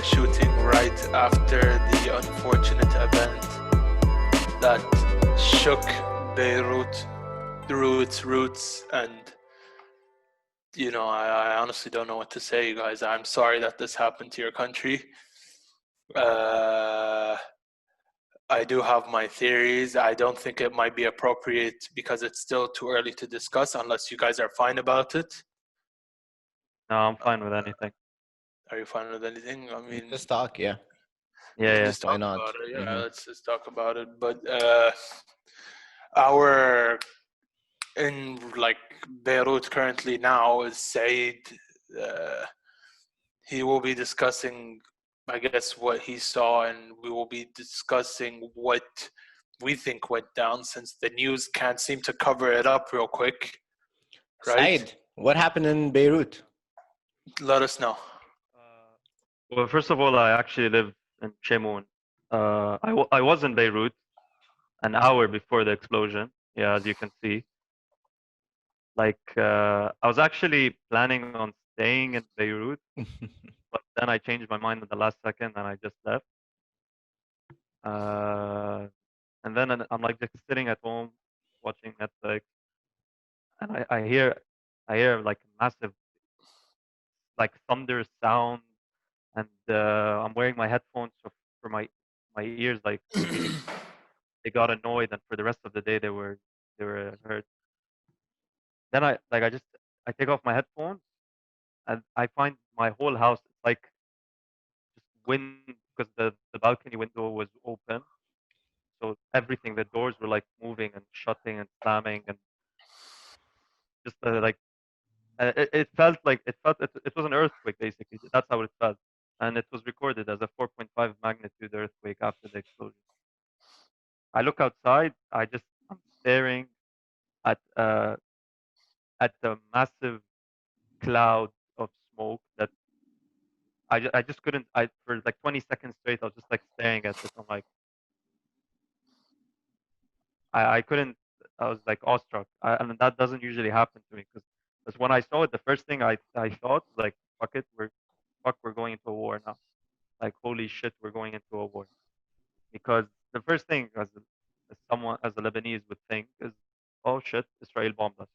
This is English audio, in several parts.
shooting right after the unfortunate event that shook Beirut through its roots. And, I honestly don't know what to say, you guys. I'm sorry that this happened to your country. I do have my theories. I don't think it might be appropriate because it's still too early to discuss unless you guys are fine about it. No, I'm fine with anything. Are you fine with anything? I mean, Just talk, yeah. we can Yeah. just Why talk not? about it. Yeah, Mhm. let's just talk about it. But our in Beirut currently now is Saeed. He will be discussing, I guess, what he saw, and we will be discussing what we think went down, since the news can't seem to cover it up real quick. Right? Saeed, what happened in Beirut? Let us know. Well, first of all, I actually live in Shammari. I was in Beirut an hour before the explosion. Yeah, as you can see. I was actually planning on staying in Beirut, but then I changed my mind at the last second and I just left. And then I'm like just sitting at home watching Netflix, and I hear like a massive like thunder sound, and I'm wearing my headphones, so for my ears like they got annoyed, and for the rest of the day they were hurt. Then I take off my headphones, and I find my whole house it's like just wind, because the balcony window was open, so everything, the doors were like moving and shutting and slamming, and just it felt like it was an earthquake basically. That's how it felt, and it was recorded as a 4.5 magnitude earthquake after the explosion. I look outside. I'm staring at a massive cloud of smoke that I just couldn't. I For like 20 seconds straight, I was just like staring at it. I'm like, I couldn't. I was like awestruck, and that doesn't usually happen to me, because when I saw it, the first thing I thought was like, we're going into a war now. Like, holy shit, we're going into a war. Because the first thing as a Lebanese would think is, oh shit, Israel bombed us.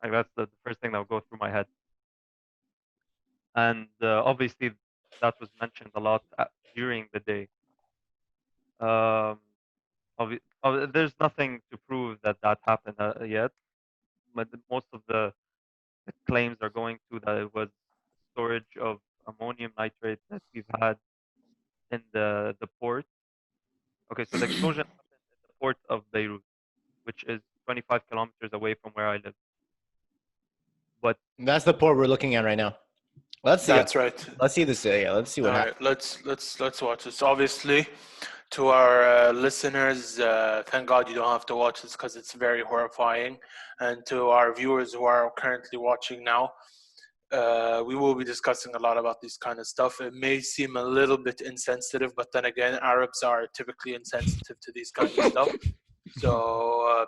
Like, that's the first thing that would go through my head. And obviously that was mentioned a lot during the day. There's nothing to prove that happened yet, but most of the claims are going to that it was storage of ammonium nitrate that we've had in the port. Okay, so the explosion happened in the port of Beirut, which is 25 kilometers away from where I live. But That's the port we're looking at right now. Let's see. That's right. Let's see this. Yeah, let's see what All happens. right, let's watch this. Obviously, to our listeners, thank God you don't have to watch this because it's very horrifying. And to our viewers who are currently watching now, we will be discussing a lot about this kind of stuff. It may seem a little bit insensitive, but then again, Arabs are typically insensitive to these kinds of stuff. So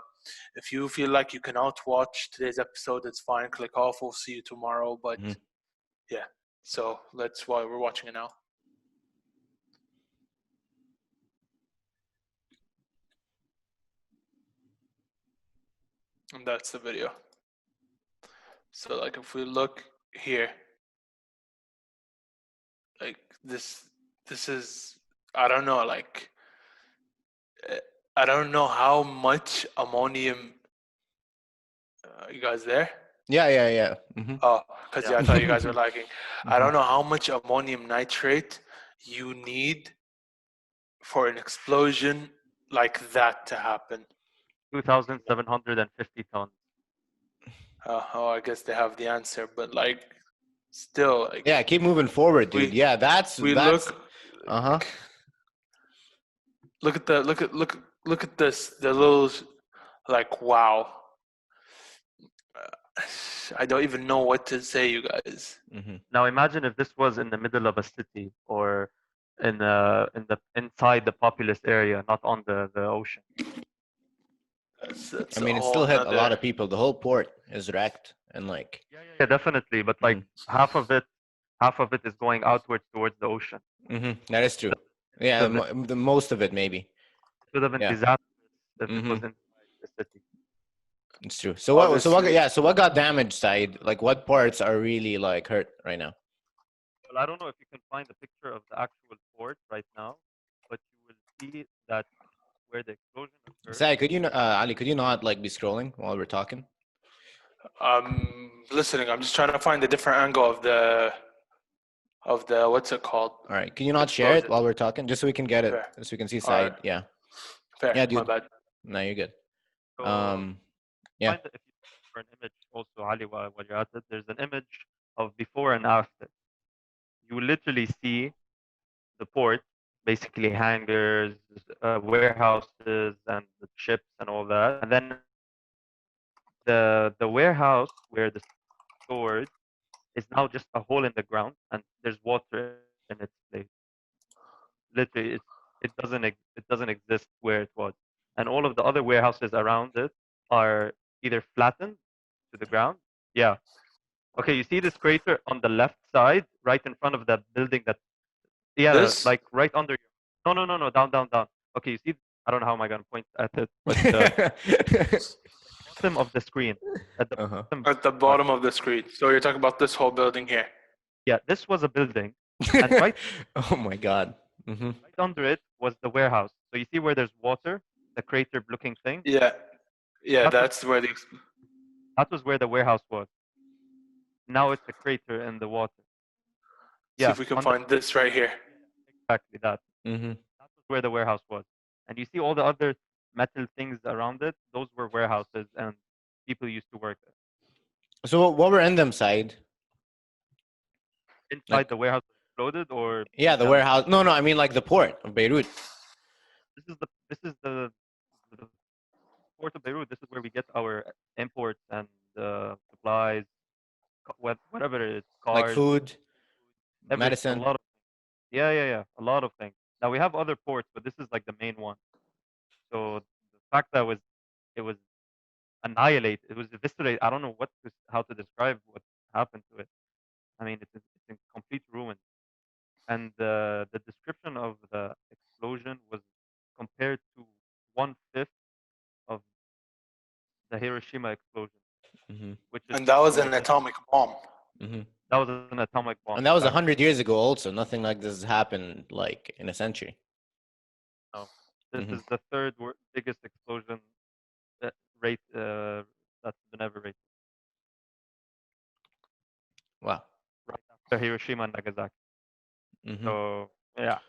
if you feel like you cannot watch today's episode, it's fine. Click off. We'll see you tomorrow. But yeah, so we're watching it now. And that's the video. So like if we look here, like this is, I don't know, like I don't know how much ammonium. You guys there? Yeah. Oh, because I thought you guys were lagging. I don't Mhm. know how much ammonium nitrate you need for an explosion like that to happen. 2,750 tons. Oh, I guess they have the answer, but like, still, like, Yeah, keep moving forward, dude. we Yeah, that's look. uh-huh. Look at this. The little, like, wow. I don't even know what to say, you guys. Now imagine if this was in the middle of a city, or inside the populous area, not on the ocean. That's I mean, a it whole still hit a lot nother. of people. The whole port is wrecked, and like Yeah, definitely. But like half of it is going outwards towards the ocean. That is true. Yeah, the most of it maybe. It would have been Yeah. disastrous if it was Mhm. inside the city. It's true. So what? So what? Obviously. Yeah. So what got damaged, Saeed? Like what parts are really like hurt right now? Well, I don't know if you can find a picture of the actual port right now, but you will see that where the explosion occurred. Saeed, could you, Ali? Could you not like be scrolling while we're talking? I'm listening. I'm just trying to find a different angle of the what's it called? All right. Can you not share it Explosion. while we're talking, just so we can get it, Fair. so we can see All right. Saeed? Yeah. Fair. Yeah, My dude. bad. No, you're good. So Yeah. find if you look for an image also, Ali, while you're at it, there's an image of before and after. You literally see the port, basically hangars, warehouses, and the ships and all that. And then the warehouse where the stored is now just a hole in the ground, and there's water in its place. Literally, it doesn't exist where it was, and all of the other warehouses around it are either flattened to the ground. Yeah. Okay, you see this crater on the left side, right in front of that building that, yeah, This? like right under you. No, down, down, down. Okay, you see, I don't know how am I gonna point at it, but bottom of the screen, at the bottom. At the bottom of the screen. So you're talking about this whole building here. Yeah, this was a building, and right, Oh my God. right under it was the warehouse. So you see where there's water, the crater-looking thing. Yeah. Yeah, That was- that's where the That was where the warehouse was. Now it's a crater in the water. see Yeah, if we can under- find this right here. exactly that. Mm-hmm. That was where the warehouse was. And you see all the other metal things around it. Those were warehouses, and people used to work there. So what were in them, Saeed? Inside Like- the warehouse exploded, or Yeah, the warehouse. No, I mean like the port of Beirut. the port of Beirut. This is where we get our imports and supplies, whatever it is, cars, Like food, everything, medicine. a lot of yeah, a lot of things. Now we have other ports, but this is like the main one. So the fact that it was annihilated, it was eviscerated. I don't know how to describe what happened to it. I mean, it's in complete ruin. And the description of the explosion was compared to 1/5 of the Hiroshima explosion, Mm-hmm. which is And that was an so- atomic bomb. Mm-hmm. that was an atomic bomb. And that was back 100 years ago. Also, nothing like this has happened like in a century. now. This Mhm. is the third biggest explosion rate that's been ever rated, Wow. right after Hiroshima and Nagasaki. Mm-hmm. So yeah,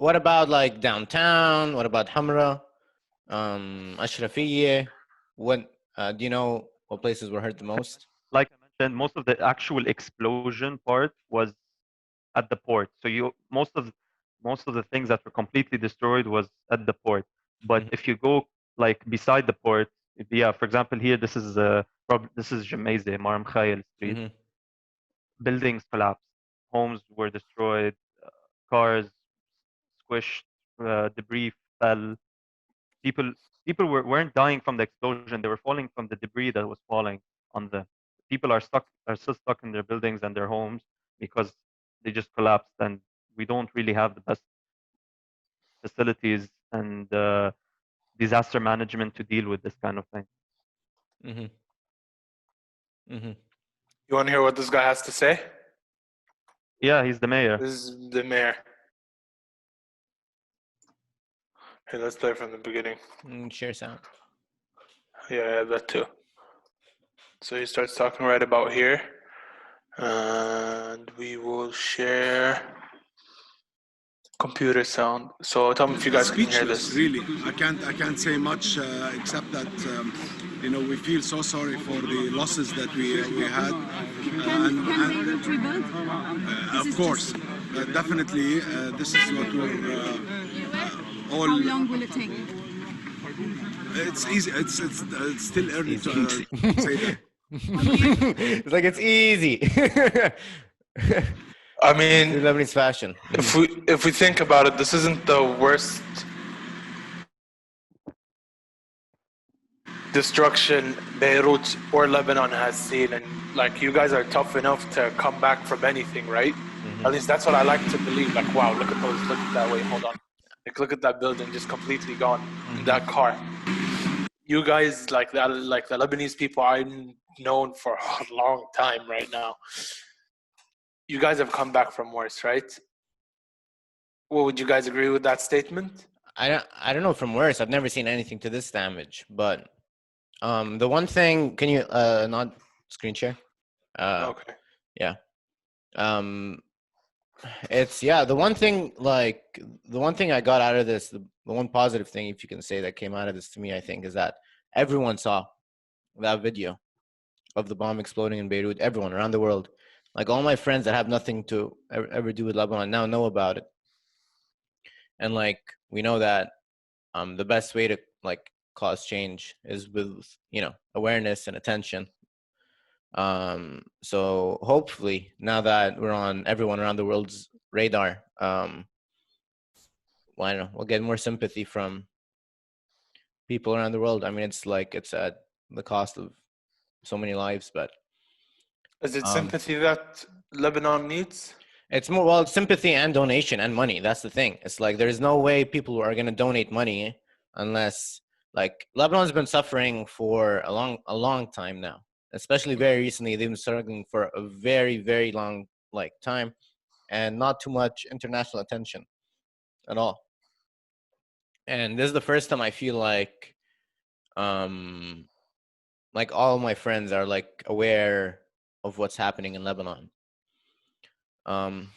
What about like downtown? What about Hamra, Ashrafiyeh? What do you know? What places were hurt the most? like I mentioned, most of the actual explosion part was at the port. So most of the things that were completely destroyed was at the port. But Mhm. if you go like beside the port, yeah, for example, here this is Jammal, Maram Haejl Street. Mhm. Buildings collapsed, homes were destroyed, cars squished, debris fell. People weren't dying from the explosion; they were falling from the debris that was falling on them. People are still stuck in their buildings and their homes because they just collapsed, and we don't really have the best facilities and disaster management to deal with this kind of thing. Mhm. Mhm. You want to hear what this guy has to say? Yeah, he's the mayor. This is the mayor. Hey, let's play from the beginning. Share sound. Yeah, that too. So he starts talking right about here. And we will share computer sound. So tell me if you guys can hear Speechless, this. really. I can't say much except that we feel so sorry for the losses that we had. Can Beirut rebuild? Of course, definitely. This is what we're all. How long will it take? It's easy. It's still early to say that. It's like it's easy. I In mean, Lebanese fashion. if we think about it, this isn't the worst destruction Beirut or Lebanon has seen, and like you guys are tough enough to come back from anything, right? Mhm. At least that's what I like to believe. Like, wow, look at those. Look at that. Wait, hold on. Like, look at that building just completely gone. And that car. You guys, like that, like the Lebanese people, I'm known for a long time right now. You guys have come back from worse, right? Well, would you guys agree with that statement? I don't know from worse. I've never seen anything to this damage. But the one thing, can you not screen share? Okay. Yeah. It's the one thing, like the one thing I got out of this, the one positive thing, if you can say, that came out of this to me, I think, is that everyone saw that video of the bomb exploding in Beirut. Everyone around the world, like all my friends that have nothing to ever do with Lebanon, now know about it. And like we know that the best way to like cause change is with awareness and attention. So hopefully now that we're on everyone around the world's radar, well, I don't know, we'll get more sympathy from people around the world. I mean, it's at the cost of so many lives, but is it sympathy that Lebanon needs? It's more, well, it's sympathy and donation and money. That's the thing. It's like there's no way people are going to donate money unless, like, Lebanon's been suffering for a long time now. Especially very recently, they've been struggling for a very, very long time, and not too much international attention at all. And this is the first time I feel like all my friends are like aware of what's happening in Lebanon. And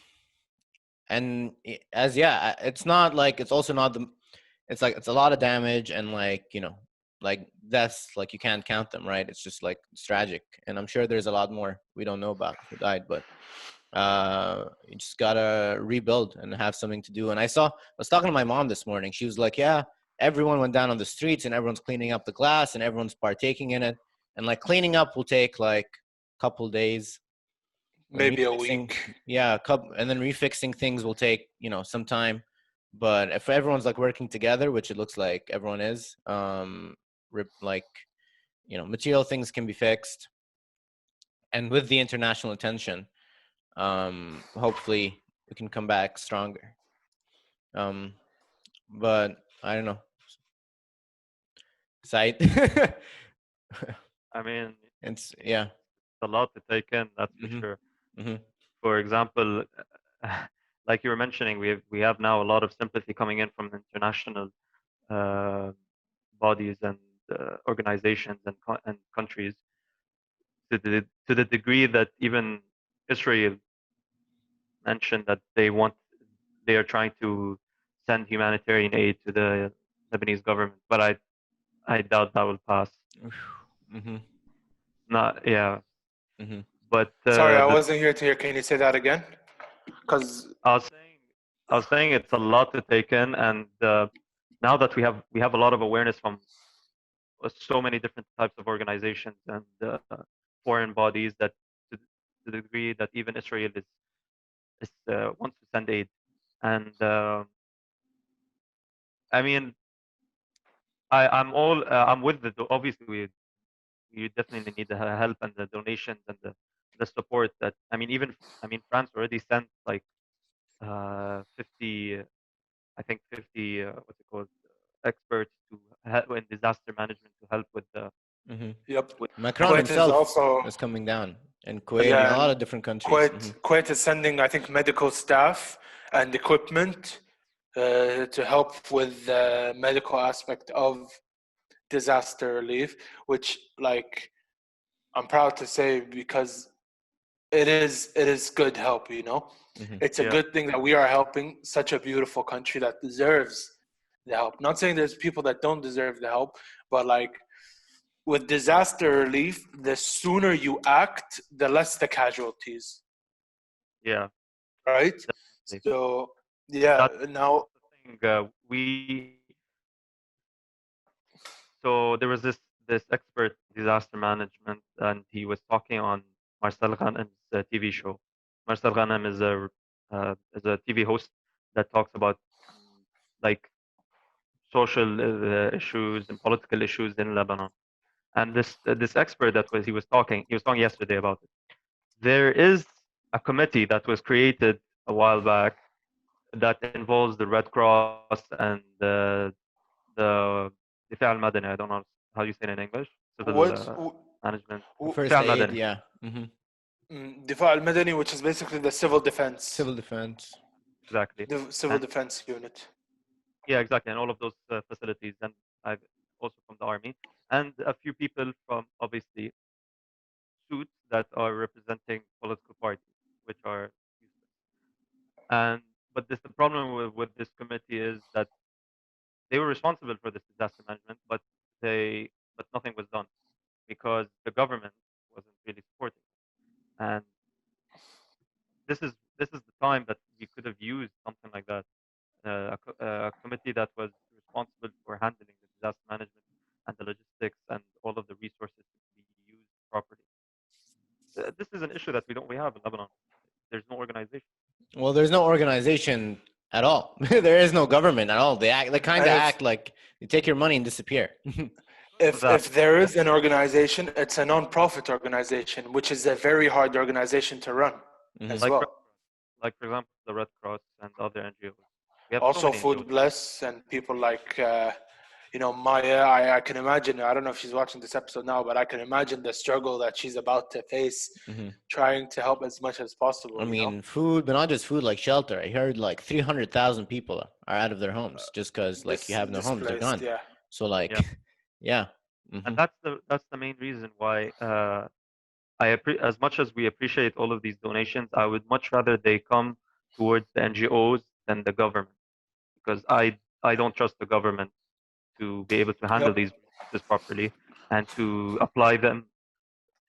it's not like, it's also not it's like, it's a lot of damage, and deaths, like you can't count them, right? It's just like, it's tragic, and I'm sure there's a lot more we don't know about who died, but you just gotta rebuild and have something to do. And I was talking to my mom this morning. She was like, yeah, everyone went down on the streets and everyone's cleaning up the glass and everyone's partaking in it, and like cleaning up will take like a couple days, Maybe a week. Yeah, and then refixing things will take some time. But if everyone's like working together, which it looks like everyone is, material things can be fixed, and with the international attention, hopefully we can come back stronger. But I don't know, Saeed. I mean, It's a lot to take in, that's for sure. Mm-hmm. For example, like you were mentioning, we have now a lot of sympathy coming in from international bodies and organizations and countries, to the degree that even Israel mentioned that they are trying to send humanitarian aid to the Lebanese government, but I doubt that will pass. Mm-hmm. Not yeah. Mm-hmm. But Sorry, I wasn't here to hear. Can you say that again? Because I was saying it's a lot to take in, and now that we have a lot of awareness from so many different types of organizations and foreign bodies, that to the degree that even Israel wants to send aid, and I mean, I'm with the obviously we definitely need the help and the donations and the support. That I mean France already sent like 50 I think 50 what's it called, experts to help in disaster management to help with the Yep. Macron Kuwait is himself also is coming down, and Kuwait and a lot of different countries. Kuwait is sending, I think, medical staff and equipment to help with the medical aspect of disaster relief, which, like, I'm proud to say, because it is good help. It's a good thing that we are helping such a beautiful country that deserves the help. Not saying there's people that don't deserve the help, but like, with disaster relief, the sooner you act, the less the casualties. Yeah. Right. Definitely. So yeah, now so there was this expert disaster management, and he was talking on Marcel Ghanim's TV show. Marcel Ghanim is a TV host that talks about like social issues and political issues in Lebanon. And this expert he was talking yesterday about it. There is a committee that was created a while back that involves the Red Cross and the دفاع المدني. I don't know how you say it in English. Civil What's management. First دفاع aid, المدني. yeah. دفاع المدني, which is basically the civil defense. Civil defense. Exactly. The civil And- defense unit. Yeah, exactly, and all of those facilities, and I've also from the army, and a few people from obviously suits that are representing political parties, which are useless. And but the problem with this committee is that they were responsible for this disaster management, but nothing was done because the government wasn't really supporting. And this is the time that we could have used something like that, a committee that was responsible for handling the disaster management and the logistics and all of the resources to be used properly. This is an issue that we have in Lebanon. There's no organization. Well, there's no organization at all. There is no government at all. They kind of And if- act like you take your money and disappear. If there is an organization, it's a non-profit organization, which is a very hard organization to run as Like, well. like for example, the Red Cross and other NGOs. We have so Also, many Food NGOs. Bless and people like, Maya. I can imagine. I don't know if she's watching this episode now, but I can imagine the struggle that she's about to face, trying to help as much as possible. I mean, food, but not just food, like shelter. I heard like 300,000 people are out of their homes just because like you have no homes, they're gone. Yeah. So like, yeah. And that's the main reason why as much as we appreciate all of these donations, I would much rather they come towards the NGOs than the government, because I don't trust the government to be able to handle these resources properly and to apply them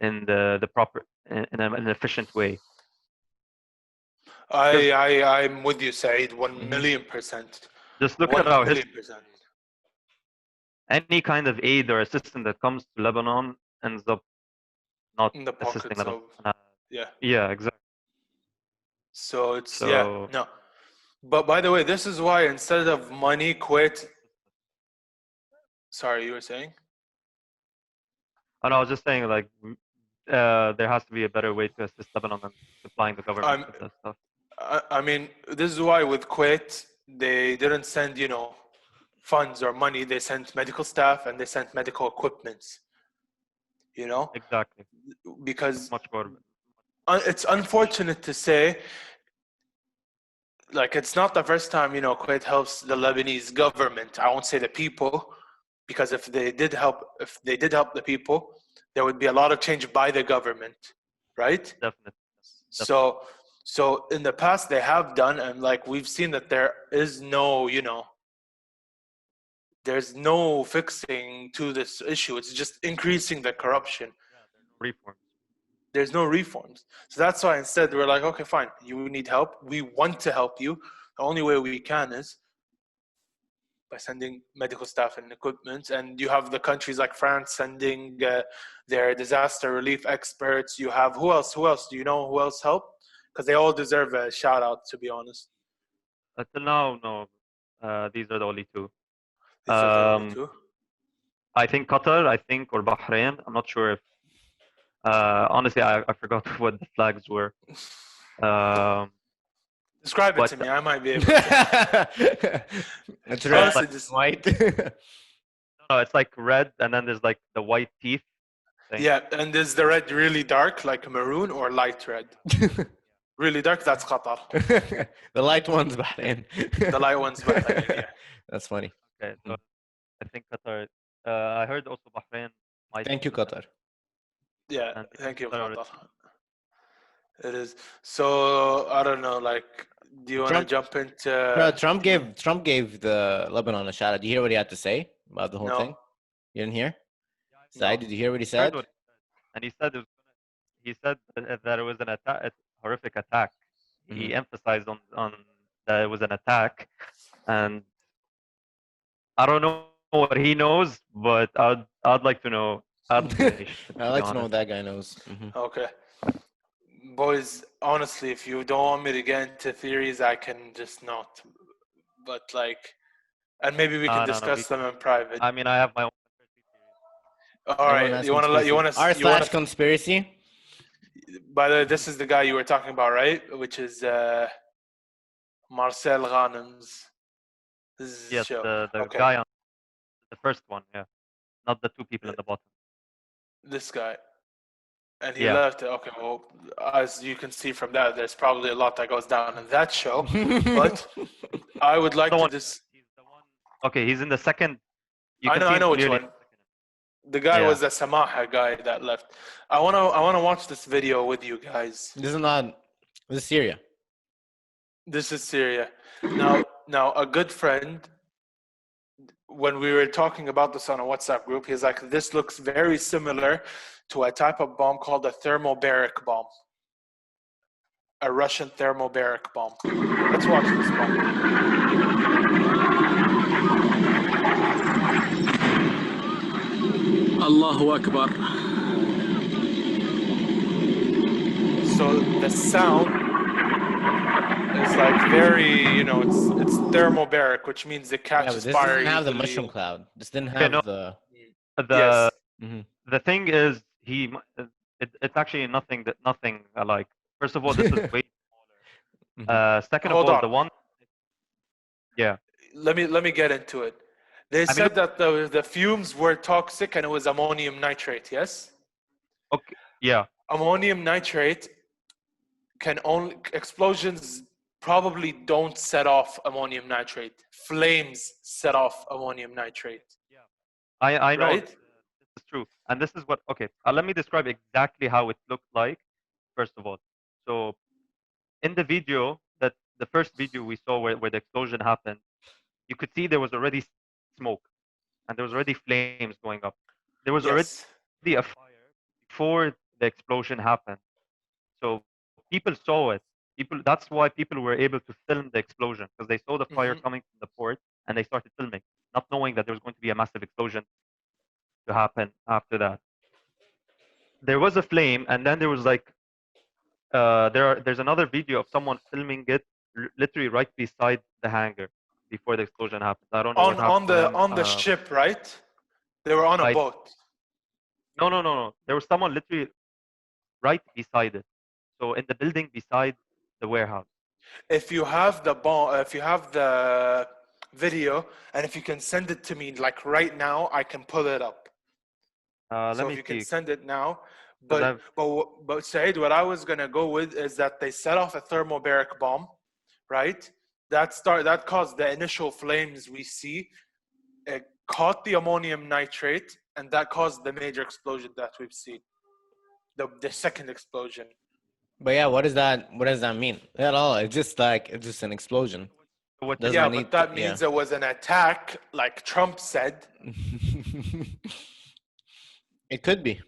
in the proper in an efficient way. I'm with you, Saeed, 1,000,000%. Just look at our history. 1,000,000%. Any kind of aid or assistance that comes to Lebanon ends up not In the assisting pockets Lebanon. of Yeah, exactly. So it's no. But by the way, this is why instead of money, Kuwait. Sorry, you were saying? And I was just saying, like, there has to be a better way to assist Lebanon than supplying the government with that stuff. I mean, this is why with Kuwait they didn't send funds or money. They sent medical staff and they sent medical equipments. Exactly. Because Much more. It's unfortunate to say, like, it's not the first time Kuwait helps the Lebanese government. I won't say the people, because if they did help the people, there would be a lot of change by the government, right? Definitely. So in the past they have done, and like we've seen that there is no there's no fixing to this issue. It's just increasing the corruption. Reforms. There's no reforms. So that's why instead we're like, okay, fine, you need help. We want to help you. The only way we can is by sending medical staff and equipment. And you have the countries like France sending their disaster relief experts. You have who else? Do you know who else helped? Because they all deserve a shout out, to be honest. Until now, no. These are the only two. These are the only two. I think Qatar, or Bahrain. I'm not sure if. Honestly, I forgot what the flags were. Describe it to me. I might be able to. It's red, like white. No, it's like red, and then there's like the white teeth thing. Yeah, and is the red really dark, like maroon, or light red? Really dark, that's Qatar. The light one's Bahrain. The light one's Bahrain, yeah. That's funny. Okay, so I think Qatar. I heard also Bahrain. Thank you, Qatar. Yeah, And thank you, Qatar Qatar. It is. So I don't know. Like, do you want to jump into? Trump gave the Lebanon a shout out. Did you hear what he had to say about the whole thing? You didn't hear? Saeed, did you hear what he said? And he said that it was an attack, a horrific attack. He emphasized on that it was an attack, and I don't know what he knows, but I'd like to know. I'd like to know what that guy knows. Okay, boys. Honestly, if you don't want me to get into theories, I can just not. But like, and maybe we can discuss them in private. I mean, I have my own. All right, you want to r/conspiracy. By the way, this is the guy you were talking about, right? Which is Marcel Ghanim's Yes, show. the Okay. guy on the first one, yeah, not the two people at the bottom. This guy. And he Yeah. left it. Okay, well, as you can see from that, there's probably a lot that goes down in that show. But I would like The to one, just. he's the one. Okay, he's in the second. You I can know, see I him know which clearly. one. The guy Yeah. was the Samaha guy that left. I wanna watch this video with you guys. This is not. This is Syria. This is Syria. Now, a good friend. When we were talking about this on a WhatsApp group, he's like, "This looks very similar to a type of bomb called a thermobaric bomb, a Russian thermobaric bomb." Let's watch this bomb. الله أكبر. So the sound is like very, it's thermobaric, which means it Yeah, but catches this fire doesn't have the easily. mushroom cloud. This didn't Okay, have no. the. The Yes. the thing is, it's actually nothing alike. First of all, this is way smaller. Second of Hold all, on. the one. Yeah. Let me get into it. They mean, said that the fumes were toxic and it was ammonium nitrate. Yes. Okay. Yeah. Ammonium nitrate explosions probably don't set off ammonium nitrate. Flames set off ammonium nitrate. I know Right? this is true, and this is what. Okay, let me describe exactly how it looked like. First of all, so in the video, that the first video we saw where the explosion happened, you could see there was already smoke, and there was already flames going up. There was already Yes. a fire before the explosion happened. So people saw it. That's why people were able to film the explosion, because they saw the fire coming from the port and they started filming, not knowing that there was going to be a massive explosion to happen after that. There was a flame, and then there was like there's another video of someone filming it literally right beside the hangar before the explosion happened. I don't know what happened to him. On the ship, right? They were on a boat. No. There was someone literally right beside it. So in the building beside the warehouse. If you have the video, and if you can send it to me like right now, I can pull it up. Let So me if you can see. send it now. 'Cause But Saeed, what I was gonna go with is that they set off a thermobaric bomb, right? That caused the initial flames we see. It caught the ammonium nitrate, and that caused the major explosion that we've seen. The second explosion. But yeah, what does that mean at all? It's just an explosion. What Doesn't Yeah, need but that to- means it was an attack, like Trump said. It could be.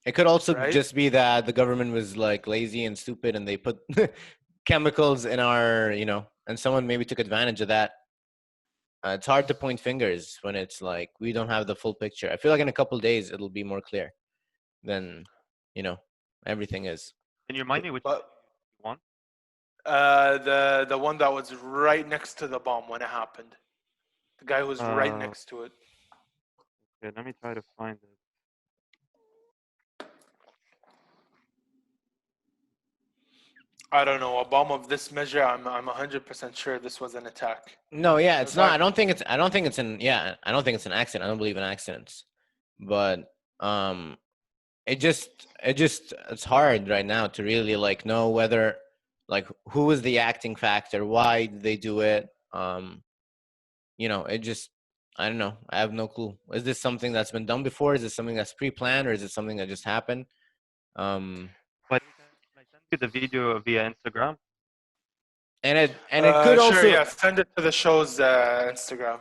It could also Right? just be that the government was like lazy and stupid and they put chemicals in our, and someone maybe took advantage of that. It's hard to point fingers when it's like we don't have the full picture. I feel like in a couple of days it'll be more clear than, everything is. Can you remind me which one? The one that was right next to the bomb when it happened. The guy was right next to it. Okay, let me try to find it. I don't know. A bomb of this measure, I'm 100% sure this was an attack. No, yeah, it's In not. fact- I don't think it's an accident. I don't believe in accidents. But it's hard right now to really like know whether like who is the acting factor, why did they do it? I don't know. I have no clue. Is this something that's been done before? Is it something that's pre-planned, or is it something that just happened? But can I send you the video via Instagram? And it could sure, also yeah. Send it to the show's Instagram.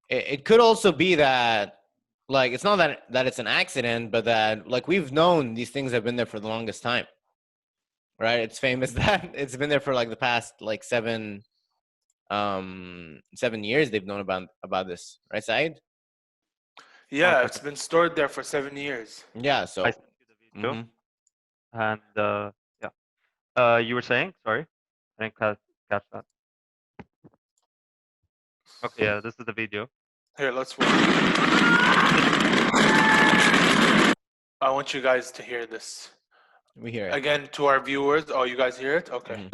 it could also be that like it's not that it's an accident, but that like we've known these things have been there for the longest time, right? It's famous that it's been there for like the past like 7 years. They've known about this, right, Saeed? Yeah, it's been stored there for 7 years. Yeah. So I sent you the video, and yeah. You were saying? Sorry, I didn't catch that. Okay, yeah, this is the video. Here, let's watch. I want you guys to hear this. we hear it. Again, to our viewers. Oh, you guys hear it? Okay. Mhm.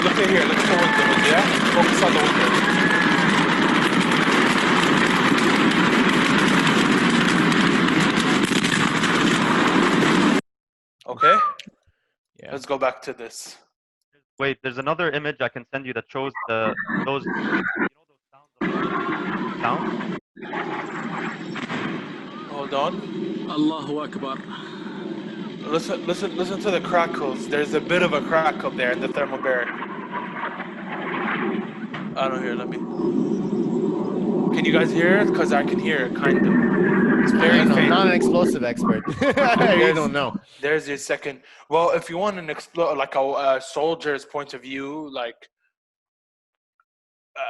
Look at here. Look at the windows. Yeah. Focus on the windows. Okay. Yeah. Let's go back to this. Wait, there's another image I can send you that shows those sounds. Hold on. Allahu Akbar. Listen to the crackles. There's a bit of a crackle there in the thermal barrier. I don't hear. Let me. Can you guys hear it? Because I can hear it, kind of. It's I very don't know. I'm faint. not an explosive expert. I really don't know. There's your second. Well, if you want an like a soldier's point of view, like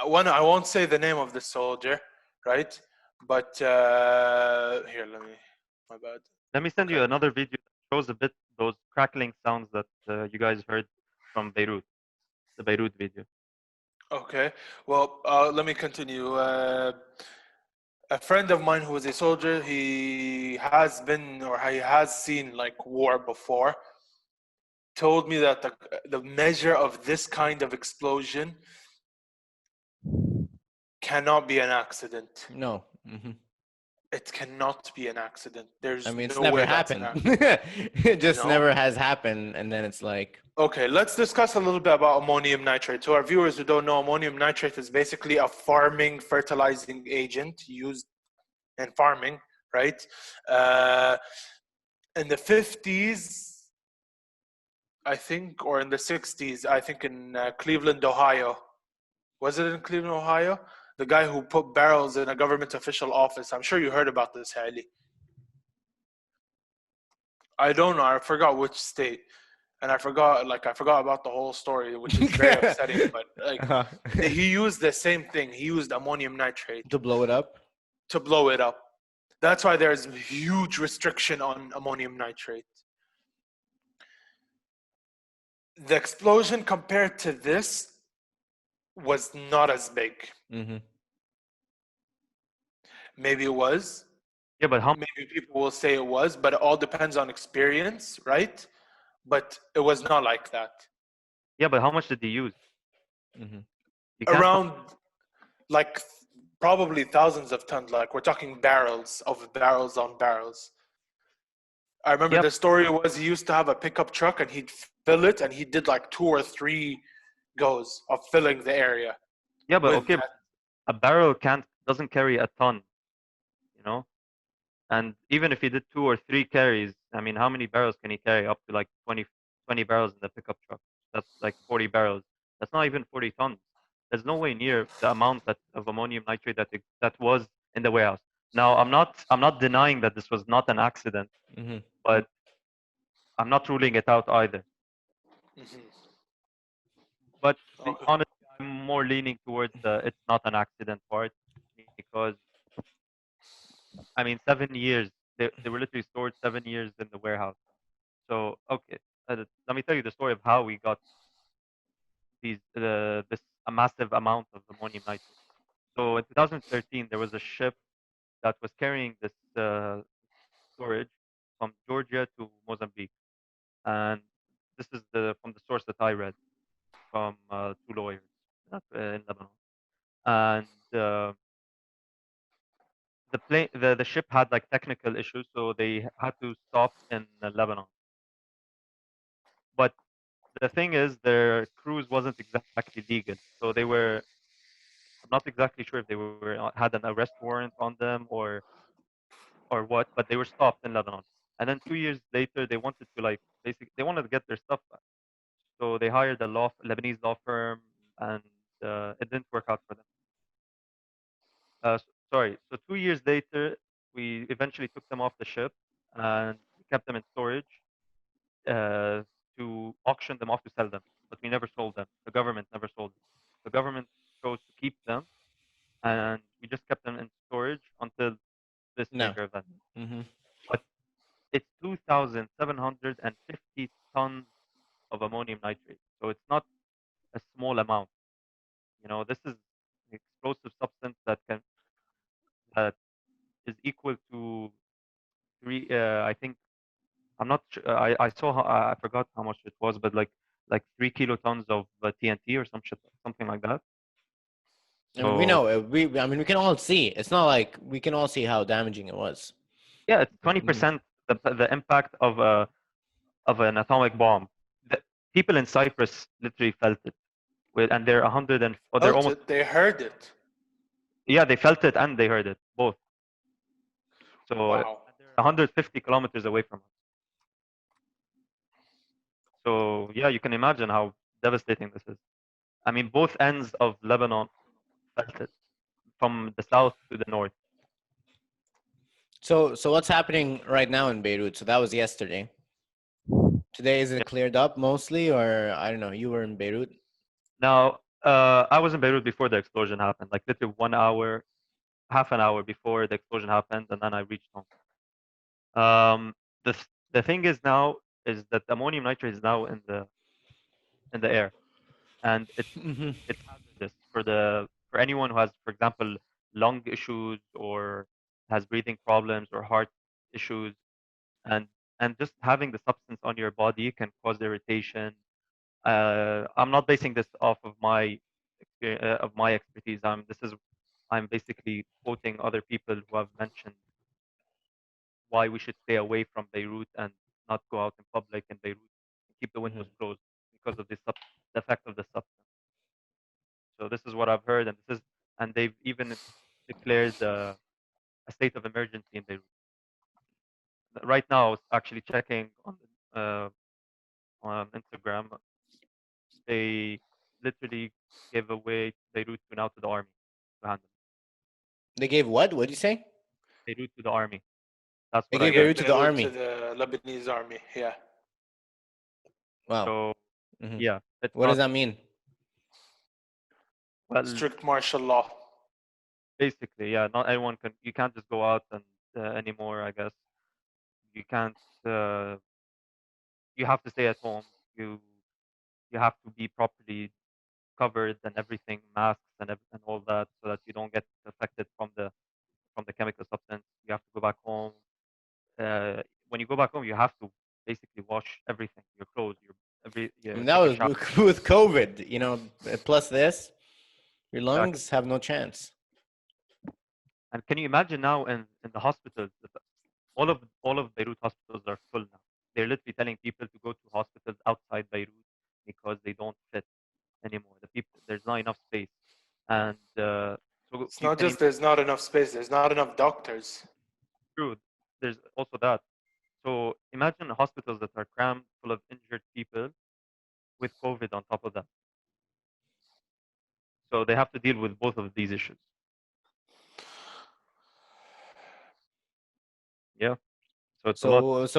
one, I won't say the name of the soldier, right? But here, let me. My bad. Let me send you Okay. another video that shows a bit those crackling sounds that you guys heard from Beirut, the Beirut video. Okay. Well, let me continue. A friend of mine who was a soldier, he has been or he has seen like war before, told me that the measure of this kind of explosion cannot be an accident. No. Hmm. It cannot be an accident. There's I mean, it's no never way that's an happened. accident. It just No? never has happened, and then it's like, Okay, let's discuss a little bit about ammonium nitrate. To our viewers who don't know, ammonium nitrate is basically a farming fertilizing agent used in farming, right? In the 50s, I think, or in the 60s, I think in Cleveland, Ohio. Was it in Cleveland, Ohio? The guy who put barrels in a government official office. I'm sure you heard about this, Haejl. I don't know. I forgot which state. And I forgot about the whole story, which is very upsetting. But like, uh he used the same thing. He used ammonium nitrate to blow it up. to blow it up. That's why there's huge restriction on ammonium nitrate. The explosion compared to this was not as big. Mm-hmm. Maybe it was. Yeah, but how? Maybe people will say it was, but it all depends on experience, right? But it was not like that. Yeah, but how much did they use? Mm-hmm. You can't. Around like probably thousands of tons. Like we're talking barrels on barrels. I remember Yep. the story was he used to have a pickup truck and he'd fill it and he did like 2 or 3 goes of filling the area. Yeah, but with okay, that. a barrel doesn't carry a ton, you know. And even if he did 2 or 3 carries, I mean, how many barrels can he carry? Up to like 20 barrels in the pickup truck. That's like 40 barrels. That's not even 40 tons. There's no way near the amount of ammonium nitrate that was in the warehouse. Now, I'm not denying that this was not an accident, Mm-hmm. but I'm not ruling it out either. Mhm. But to be Okay. honest, I'm more leaning towards the it's not an accident part because I mean 7 years they were literally stored 7 years in the warehouse. So okay, let me tell you the story of how we got this a massive amount of ammonium nitrate. So in 2013, there was a ship that was carrying this storage from Georgia to Mozambique, and this is from the source that I read from 2 lawyers in Lebanon, and the ship had like technical issues, so they had to stop in Lebanon. But the thing is, their cruise wasn't exactly legal, so they were. I'm not exactly sure if they were had an arrest warrant on them or what, but they were stopped in Lebanon. And then 2 years later, they wanted to like basically they wanted to get their stuff back. So they hired a Lebanese law firm, and it didn't work out for them. Sorry. So 2 years later, we eventually took them off the ship and we kept them in storage uh, to auction them off to sell them. But we never sold them. The government never sold them. The government chose to keep them, and we just kept them in storage until this No. major event. Mm-hmm. But it's 2,750 tons of ammonium nitrate. So it's not a small amount. You know, this explosive substance that is equal to three. I think I'm not. I saw. I forgot how much it was, but like 3 kilotons of TNT or some shit, something like that. I mean, we So know. I mean, we can all see. It's not like we can all see how damaging it was. yeah, it's 20% the impact of an atomic bomb. The people in Cyprus literally felt it, and they're 100 and they're Felt almost it, they heard it. yeah, they felt it and they heard it both. So Wow. and they're 150 kilometers away from us. So yeah, you can imagine how devastating this is. I mean, both ends of Lebanon felt it, from the south to the north. So what's happening right now in Beirut? So that was yesterday. Today is it cleared up mostly, or I don't know? You were in Beirut. Now, I was in Beirut before the explosion happened, like literally 1 hour, half an hour before the explosion happened, and then I reached home. The thing is now is that ammonium nitrate is now in the air, and it's hazardous for anyone who has, for example, lung issues or has breathing problems or heart issues, and just having the substance on your body can cause irritation. I'm not basing this off of my expertise. I'm basically quoting other people who have mentioned why we should stay away from Beirut and not go out in public in Beirut and keep the windows closed because of the effect of the substance. So this is what I've heard, and they've even declared a state of emergency in Beirut. Right now, I was actually checking on Instagram. They literally gave away Beirut to now to the army to handle. They gave what? What did you say? Beirut to the army. That's They what I gave heard. Beirut to the army. To the Lebanese army, yeah. Wow. So yeah, it's What not does that mean? well. Strict martial law. Basically, yeah. Not everyone can. You can't just go out and anymore. I guess you can't. You have to stay at home. You have to be properly covered and everything, masks and all that, so that you don't get affected from the chemical substance. You have to go back home. When you go back home, you have to basically wash everything, your clothes, I mean, that take a was shower. with COVID, plus this, your Exactly. lungs have no chance. And can you imagine now in the hospitals, all of Beirut hospitals are full now. They're literally telling people to go to hospitals outside Beirut because they don't fit anymore. There's not enough space, and so It's not just there's not enough space, there's not enough doctors. true. There's also that. So imagine hospitals that are crammed full of injured people with COVID on top of that. So they have to deal with both of these issues. Yeah. So it's a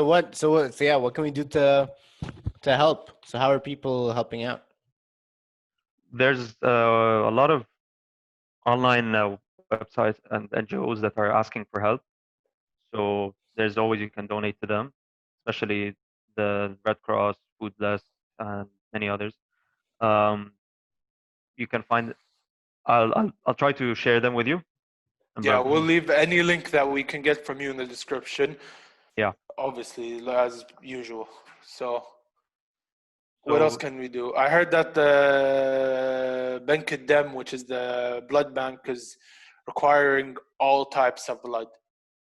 lot. What can we do to help? So how are people helping out? There's a lot of online websites and NGOs that are asking for help. So there's always you can donate to them, especially the Red Cross, Foodless, and many others. You can find. I'll try to share them with you. Yeah, we'll leave any link that we can get from you in the description. Yeah. Obviously, as usual. So what else can we do? I heard that the Bank Dem, which is the blood bank, is requiring all types of blood.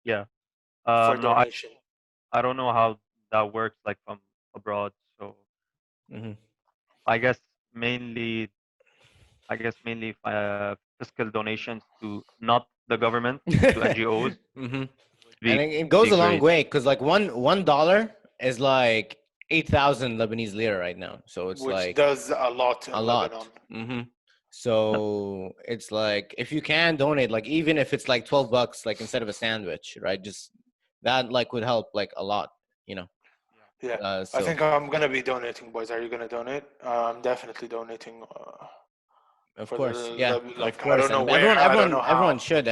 Yeah. For donation. I don't know how that works, like from abroad. So I guess mainly fiscal donations to not the government, to NGOs. And it goes a long way because like $1 is like 8,000 Lebanese lira right now. So it's which does a lot in Lebanon. So it's like if you can donate, like even if it's like $12, like instead of a sandwich, right? Just that like would help like a lot, Yeah. I think I'm gonna be donating, boys. Are you gonna donate? I'm definitely donating. Of course, of course. I don't know where. Everyone should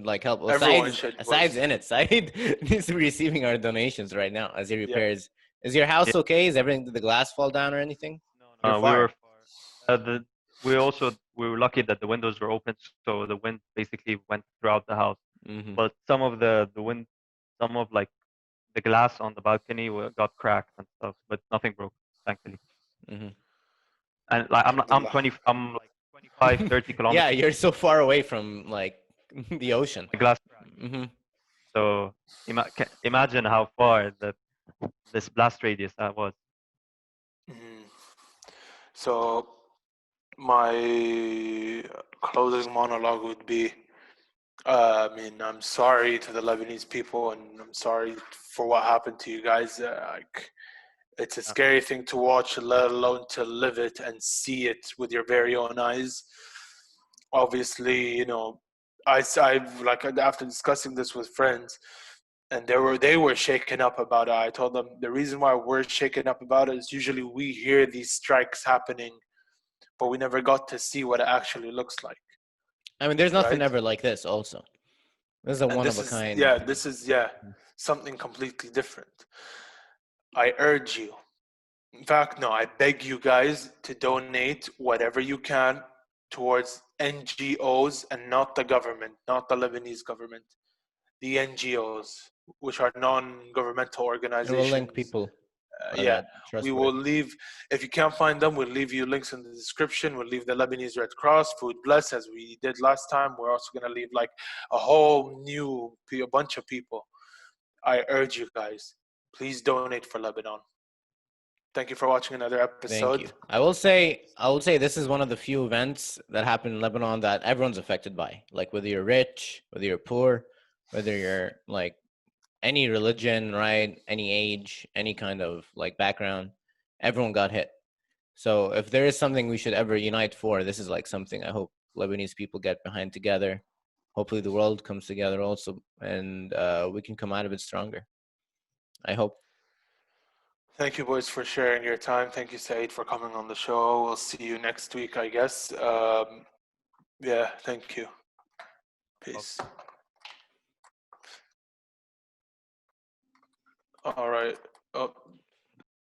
like help. Well, everyone should. Saeed's in it. Saeed needs to be receiving our donations right now as he repairs. Is your house okay? Is everything? Did the glass fall down or anything? No, we were far. we were lucky that the windows were open, so the wind basically went throughout the house. Mm-hmm. But some of the wind, some of like the glass on the balcony got cracked and stuff, but nothing broke, thankfully. Mm-hmm. And like I'm like 25, 30 kilometers. Yeah, you're so far away from like the ocean. The glass cracked. Mm-hmm. So imagine how far that this blast radius was. Mhm. So my closing monologue would be, I mean, I'm sorry to the Lebanese people, and I'm sorry for what happened to you guys. Like, it's a scary thing to watch, let alone to live it and see it with your very own eyes. Obviously, you know, I've like after discussing this with friends, and they were shaken up about it. I told them the reason why we're shaken up about it is usually we hear these strikes happening, but we never got to see what it actually looks like. I mean, there's nothing Right. ever like this. Also, this is a And one this of a is kind. this is something completely different. I urge you. In fact, no, I beg you guys to donate whatever you can towards NGOs and not the government, not the Lebanese government, the NGOs, which are non-governmental And organizations. we'll link people. Yeah, Trust we will leave. If you can't find them, we'll leave you links in the description. We'll leave the Lebanese Red Cross, Food Bless, as we did last time. We're also gonna leave like a whole new a bunch of people. I urge you guys, please donate for Lebanon. Thank you for watching another episode. Thank you. I will say this is one of the few events that happen in Lebanon that everyone's affected by. Like whether you're rich, whether you're poor, whether you're like any religion, right? Any age, any kind of like background, everyone got hit. So if there is something we should ever unite for, this is like something I hope Lebanese people get behind together. Hopefully the world comes together also, and we can come out of it stronger. I hope. Thank you, boys, for sharing your time. Thank you, Saeed, for coming on the show. We'll see you next week, I guess. Yeah, thank you. Peace. All right. Oh.